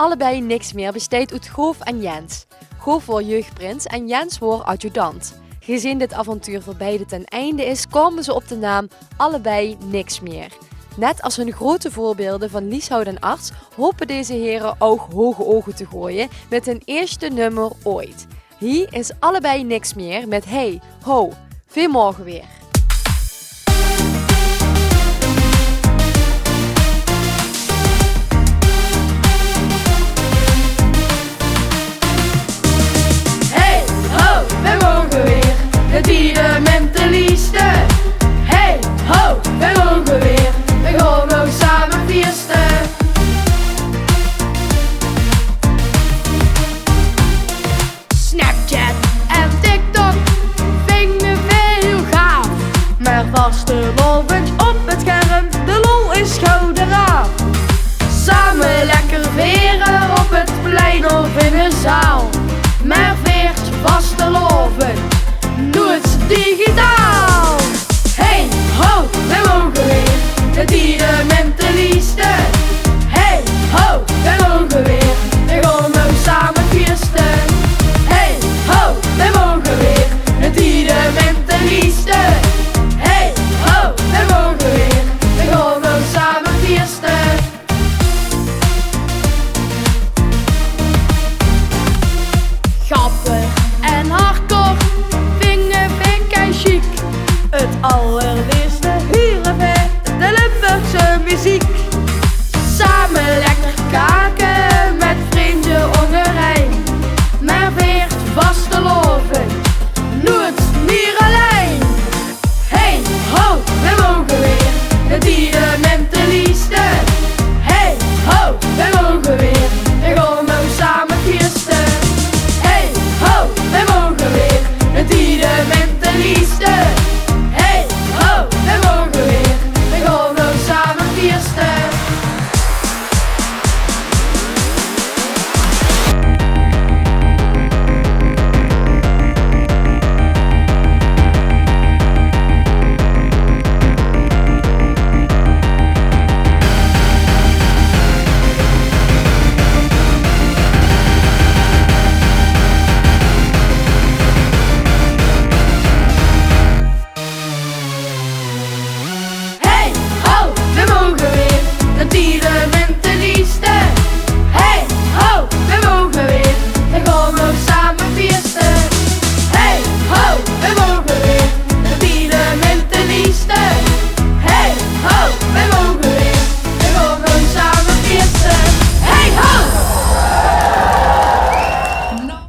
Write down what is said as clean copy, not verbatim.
allebei niks meer besteed uit Goof en Jens. Goof wordt jeugdprins en Jens wordt adjudant. Gezien dit avontuur voor beide ten einde is, komen ze op de naam allebei niks meer. Net als hun grote voorbeelden van Lieshout en Arts hopen deze heren ook hoge ogen te gooien met hun eerste nummer ooit. Hier is allebei niks meer met Hey Ho. Veel morgen weer. Hey ho, we mogen weer. Het dieren met de liefste. Hey ho, we mogen weer. We gaan nog samen feesten. Snapchat en TikTok vinden we heel gaaf. Maar vastelovend op het scherm, de lol is gauw eraf. Samen lekker veren op het plein of in een zaal. Maar veert vastelovend, doe het digitaal.